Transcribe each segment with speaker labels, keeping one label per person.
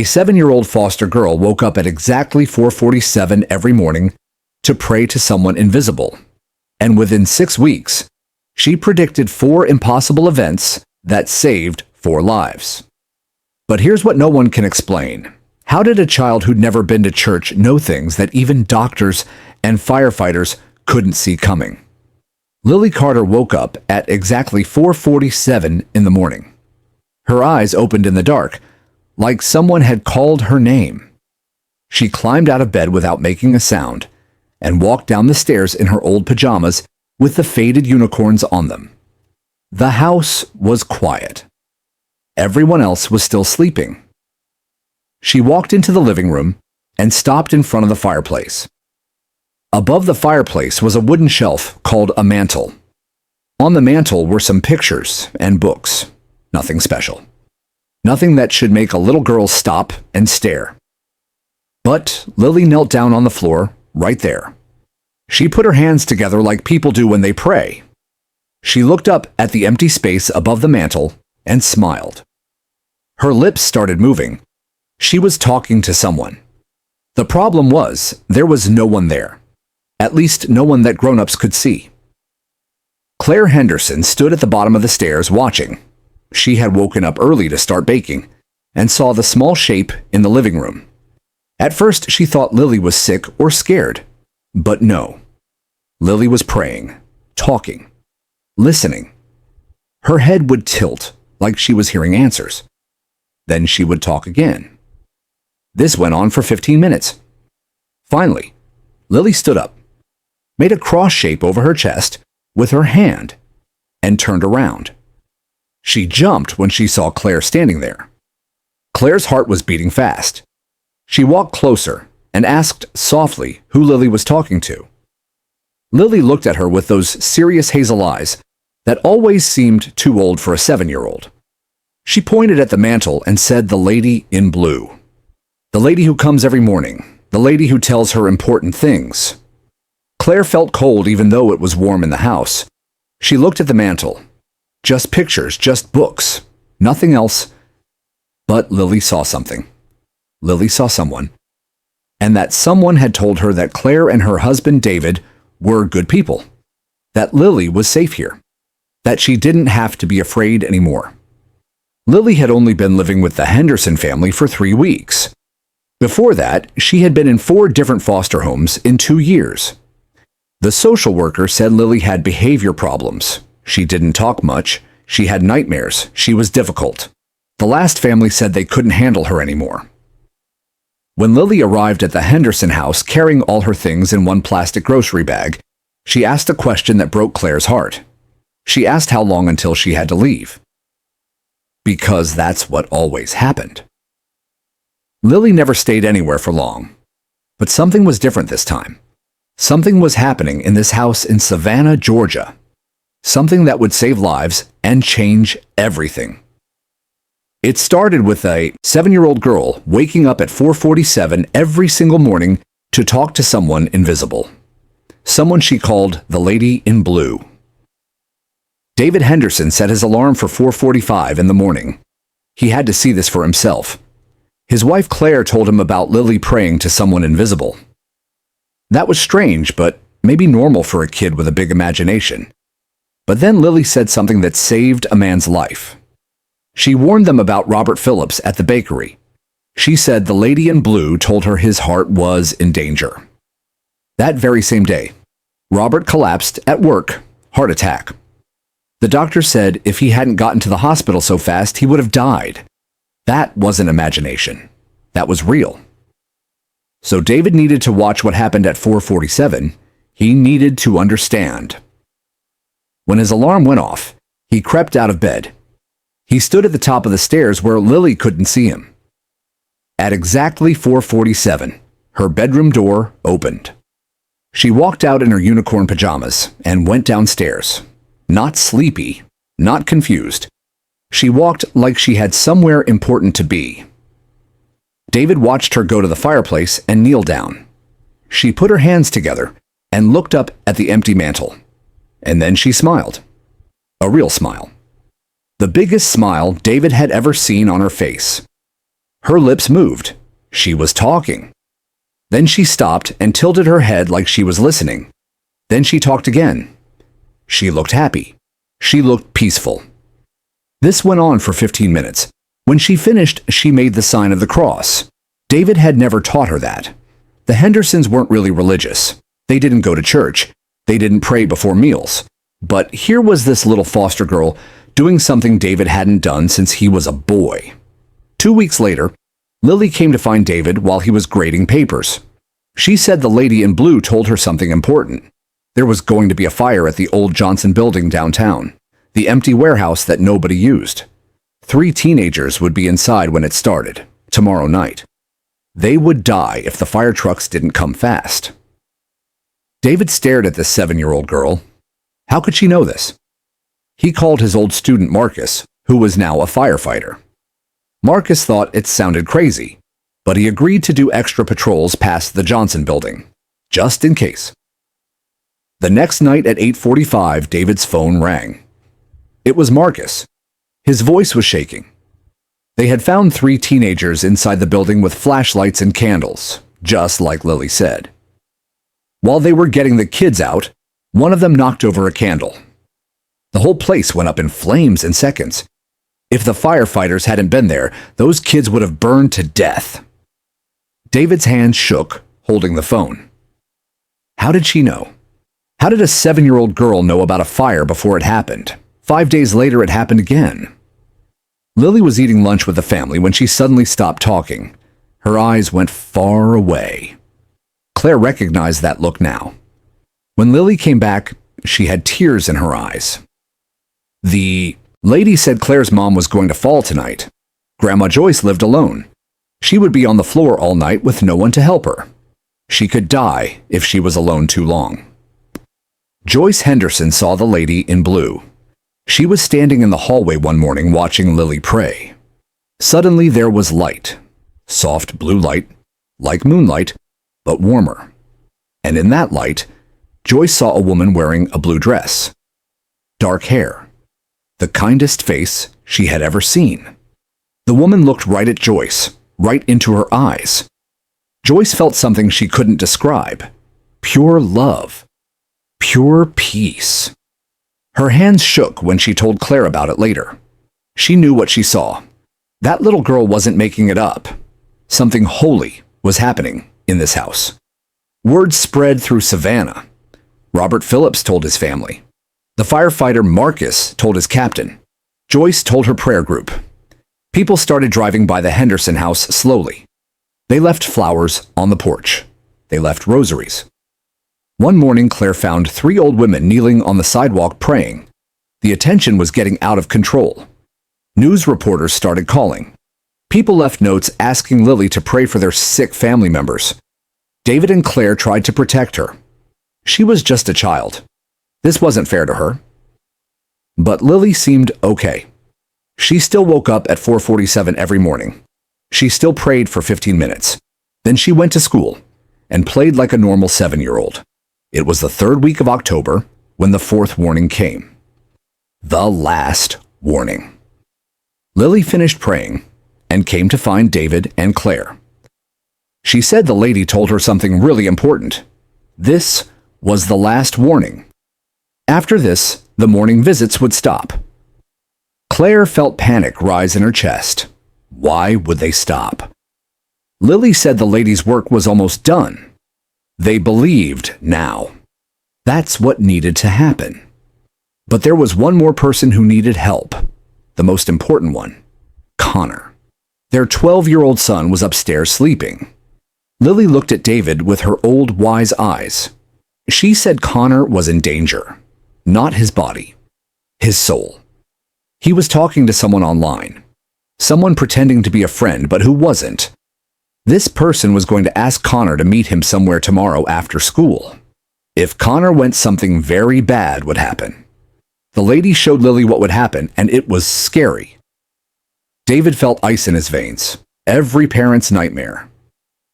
Speaker 1: A 7-year-old foster girl woke up at exactly 4:47 every morning to pray to someone invisible. And within 6 weeks, she predicted 4 impossible events that saved 4 lives. But here's what no one can explain. How did a child who'd never been to church know things that even doctors and firefighters couldn't see coming? Lily Carter woke up at exactly 4:47 in the morning. Her eyes opened in the dark, like someone had called her name. She climbed out of bed without making a sound and walked down the stairs in her old pajamas with the faded unicorns on them. The house was quiet. Everyone else was still sleeping. She walked into the living room and stopped in front of the fireplace. Above the fireplace was a wooden shelf called a mantel. On the mantel were some pictures and books. Nothing special. Nothing that should make a little girl stop and stare. But Lily knelt down on the floor right there. She put her hands together like people do when they pray. She looked up at the empty space above the mantel and smiled. Her lips started moving. She was talking to someone. The problem was, there was no one there. At least no one that grown-ups could see. Claire Henderson stood at the bottom of the stairs watching. She had woken up early to start baking and saw the small shape in the living room. At first, she thought Lily was sick or scared. But no. Lily was praying, talking, listening. Her head would tilt like she was hearing answers. Then she would talk again. This went on for 15 minutes. Finally, Lily stood up, made a cross shape over her chest with her hand, and turned around. She jumped when she saw Claire standing there. Claire's heart was beating fast. She walked closer and asked softly who Lily was talking to. Lily looked at her with those serious hazel eyes that always seemed too old for a 7-year-old. She pointed at the mantel and said, "The lady in blue. The lady who comes every morning. The lady who tells her important things." Claire felt cold even though it was warm in the house. She looked at the mantel. Just pictures, just books, nothing else. But Lily saw something. Lily saw someone. And that someone had told her that Claire and her husband David were good people. That Lily was safe here. That she didn't have to be afraid anymore. Lily had only been living with the Henderson family for 3 weeks. Before that, she had been in 4 different foster homes in 2 years. The social worker said Lily had behavior problems. She didn't talk much. She had nightmares. She was difficult. The last family said they couldn't handle her anymore. When Lily arrived at the Henderson house carrying all her things in one plastic grocery bag, she asked a question that broke Claire's heart. She asked how long until she had to leave. Because that's what always happened. Lily never stayed anywhere for long. But something was different this time. Something was happening in this house in Savannah, Georgia. Something that would save lives and change everything. It started with a 7-year-old girl waking up at 4:47 every single morning to talk to someone invisible. Someone she called the Lady in Blue. David Henderson set his alarm for 4:45 in the morning. He had to see this for himself. His wife Claire told him about Lily praying to someone invisible. That was strange, but maybe normal for a kid with a big imagination. But then Lily said something that saved a man's life. She warned them about Robert Phillips at the bakery. She said the Lady in Blue told her his heart was in danger. That very same day, Robert collapsed at work, heart attack. The doctor said if he hadn't gotten to the hospital so fast, he would have died. That wasn't imagination. That was real. So David needed to watch what happened at 4:47. He needed to understand. When his alarm went off, he crept out of bed. He stood at the top of the stairs where Lily couldn't see him. At exactly 4:47, her bedroom door opened. She walked out in her unicorn pajamas and went downstairs. Not sleepy, not confused. She walked like she had somewhere important to be. David watched her go to the fireplace and kneel down. She put her hands together and looked up at the empty mantel. And then she smiled. A real smile. The biggest smile David had ever seen on her face. Her lips moved. She was talking. Then she stopped and tilted her head like she was listening. Then she talked again. She looked happy. She looked peaceful. This went on for 15 minutes. When she finished, she made the sign of the cross. David had never taught her that. The Hendersons weren't really religious. They didn't go to church. They didn't pray before meals. But here was this little foster girl doing something David hadn't done since he was a boy. 2 weeks later, Lily came to find David while he was grading papers. She said the lady in blue told her something important. There was going to be a fire at the old Johnson building downtown, the empty warehouse that nobody used. 3 teenagers would be inside when it started, tomorrow night. They would die if the fire trucks didn't come fast. David stared at this 7-year-old girl. How could she know this? He called his old student Marcus, who was now a firefighter. Marcus thought it sounded crazy, but he agreed to do extra patrols past the Johnson building, just in case. The next night at 8:45, David's phone rang. It was Marcus. His voice was shaking. They had found 3 teenagers inside the building with flashlights and candles, just like Lily said. While they were getting the kids out, one of them knocked over a candle. The whole place went up in flames in seconds. If the firefighters hadn't been there, those kids would have burned to death. David's hand shook, holding the phone. How did she know? How did a 7-year-old girl know about a fire before it happened? 5 days later, it happened again. Lily was eating lunch with the family when she suddenly stopped talking. Her eyes went far away. Claire recognized that look now. When Lily came back, she had tears in her eyes. The lady said Claire's mom was going to fall tonight. Grandma Joyce lived alone. She would be on the floor all night with no one to help her. She could die if she was alone too long. Joyce Henderson saw the lady in blue. She was standing in the hallway one morning watching Lily pray. Suddenly there was light. Soft blue light, like moonlight, but warmer. And in that light, Joyce saw a woman wearing a blue dress. Dark hair. The kindest face she had ever seen. The woman looked right at Joyce, right into her eyes. Joyce felt something she couldn't describe. Pure love. Pure peace. Her hands shook when she told Claire about it later. She knew what she saw. That little girl wasn't making it up. Something holy was happening in this house. Word spread through Savannah. Robert Phillips told his family. The firefighter Marcus told his captain. Joyce told her prayer group. People started driving by the Henderson house slowly. They left flowers on the porch. They left rosaries. One morning, Claire found 3 old women kneeling on the sidewalk praying. The attention was getting out of control. News reporters started calling. People left notes asking Lily to pray for their sick family members. David and Claire tried to protect her. She was just a child. This wasn't fair to her. But Lily seemed okay. She still woke up at 4:47 every morning. She still prayed for 15 minutes. Then she went to school and played like a normal 7-year-old. It was the 3rd week of October when the 4th warning came. The last warning. Lily finished praying and came to find David and Claire. She said the lady told her something really important. This was the last warning. After this, the morning visits would stop. Claire felt panic rise in her chest. Why would they stop? Lily said the lady's work was almost done. They believed now. That's what needed to happen. But there was one more person who needed help. The most important one. Connor. Their 12-year-old son was upstairs sleeping. Lily looked at David with her old wise eyes. She said Connor was in danger. Not his body. His soul. He was talking to someone online. Someone pretending to be a friend, but who wasn't. This person was going to ask Connor to meet him somewhere tomorrow after school. If Connor went, something very bad would happen. The lady showed Lily what would happen, and it was scary. David felt ice in his veins. Every parent's nightmare.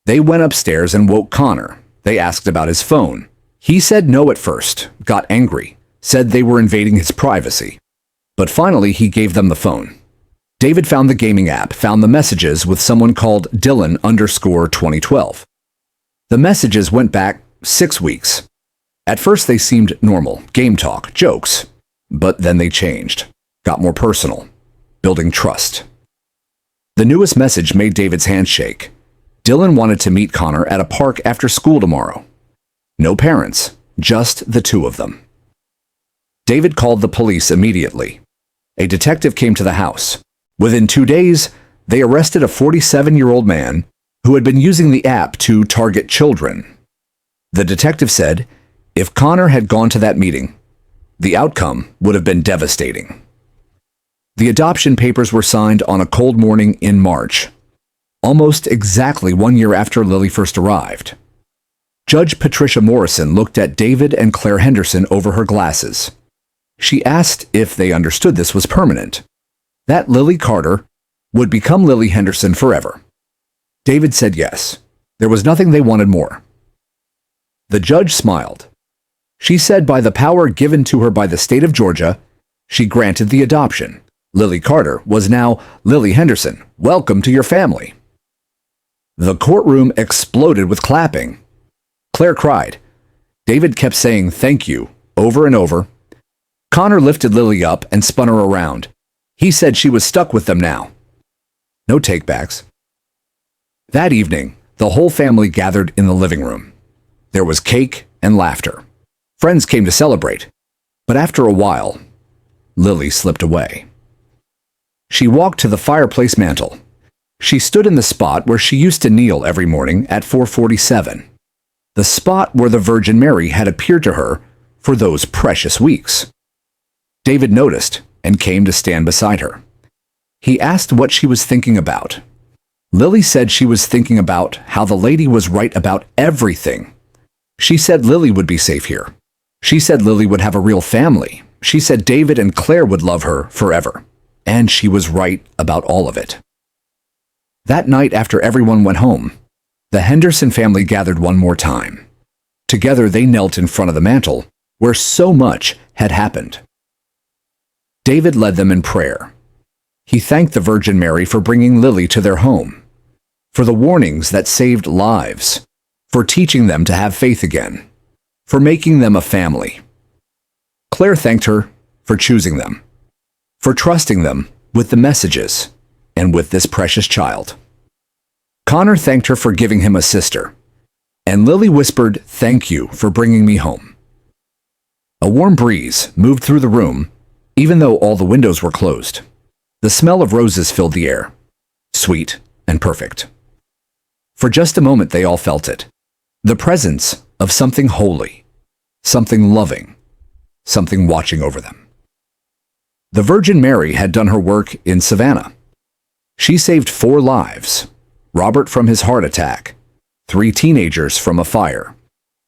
Speaker 1: They went upstairs and woke Connor. They asked about his phone. He said no at first, got angry, said they were invading his privacy. But finally he gave them the phone. David found the gaming app, found the messages with someone called Dylan_2012. The messages went back 6 weeks. At first they seemed normal, game talk, jokes, but then they changed, got more personal, building trust. The newest message made David's hands shake. Dylan wanted to meet Connor at a park after school tomorrow. No parents, just the two of them. David called the police immediately. A detective came to the house. Within 2 days, they arrested a 47-year-old man who had been using the app to target children. The detective said if Connor had gone to that meeting, the outcome would have been devastating. The adoption papers were signed on a cold morning in March, almost exactly 1 year after Lily first arrived. Judge Patricia Morrison looked at David and Claire Henderson over her glasses. She asked if they understood this was permanent, that Lily Carter would become Lily Henderson forever. David said yes. There was nothing they wanted more. The judge smiled. She said by the power given to her by the state of Georgia, she granted the adoption. Lily Carter was now Lily Henderson. Welcome to your family. The courtroom exploded with clapping. Claire cried. David kept saying thank you over and over. Connor lifted Lily up and spun her around. He said she was stuck with them now. No takebacks. That evening, the whole family gathered in the living room. There was cake and laughter. Friends came to celebrate. But after a while, Lily slipped away. She walked to the fireplace mantel. She stood in the spot where she used to kneel every morning at 4:47. The spot where the Virgin Mary had appeared to her for those precious weeks. David noticed and came to stand beside her. He asked what she was thinking about. Lily said she was thinking about how the lady was right about everything. She said Lily would be safe here. She said Lily would have a real family. She said David and Claire would love her forever. And she was right about all of it. That night after everyone went home, the Henderson family gathered one more time. Together they knelt in front of the mantel, where so much had happened. David led them in prayer. He thanked the Virgin Mary for bringing Lily to their home, for the warnings that saved lives, for teaching them to have faith again, for making them a family. Claire thanked her for choosing them, for trusting them with the messages and with this precious child. Connor thanked her for giving him a sister, and Lily whispered, "Thank you for bringing me home." A warm breeze moved through the room, even though all the windows were closed. The smell of roses filled the air, sweet and perfect. For just a moment they all felt it, the presence of something holy, something loving, something watching over them. The Virgin Mary had done her work in Savannah. She saved 4 lives, Robert from his heart attack, 3 teenagers from a fire,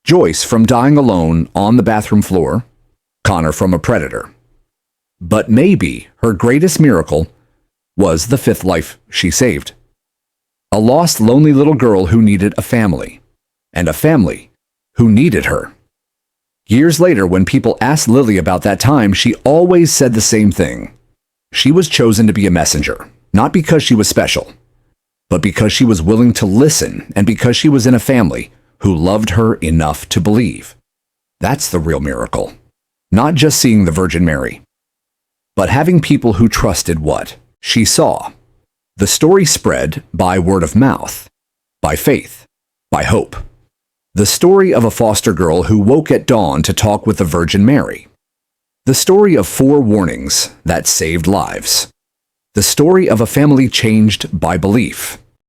Speaker 1: Joyce from dying alone on the bathroom floor, Connor from a predator. But maybe her greatest miracle was the 5th life she saved. A lost, lonely little girl who needed a family, and a family who needed her. Years later, when people asked Lily about that time, she always said the same thing. She was chosen to be a messenger, not because she was special, but because she was willing to listen and because she was in a family who loved her enough to believe. That's the real miracle. Not just seeing the Virgin Mary, but having people who trusted what she saw. The story spread by word of mouth, by faith, by hope. The story of a foster girl who woke at dawn to talk with the Virgin Mary. The story of 4 warnings that saved lives. The story of a family changed by belief.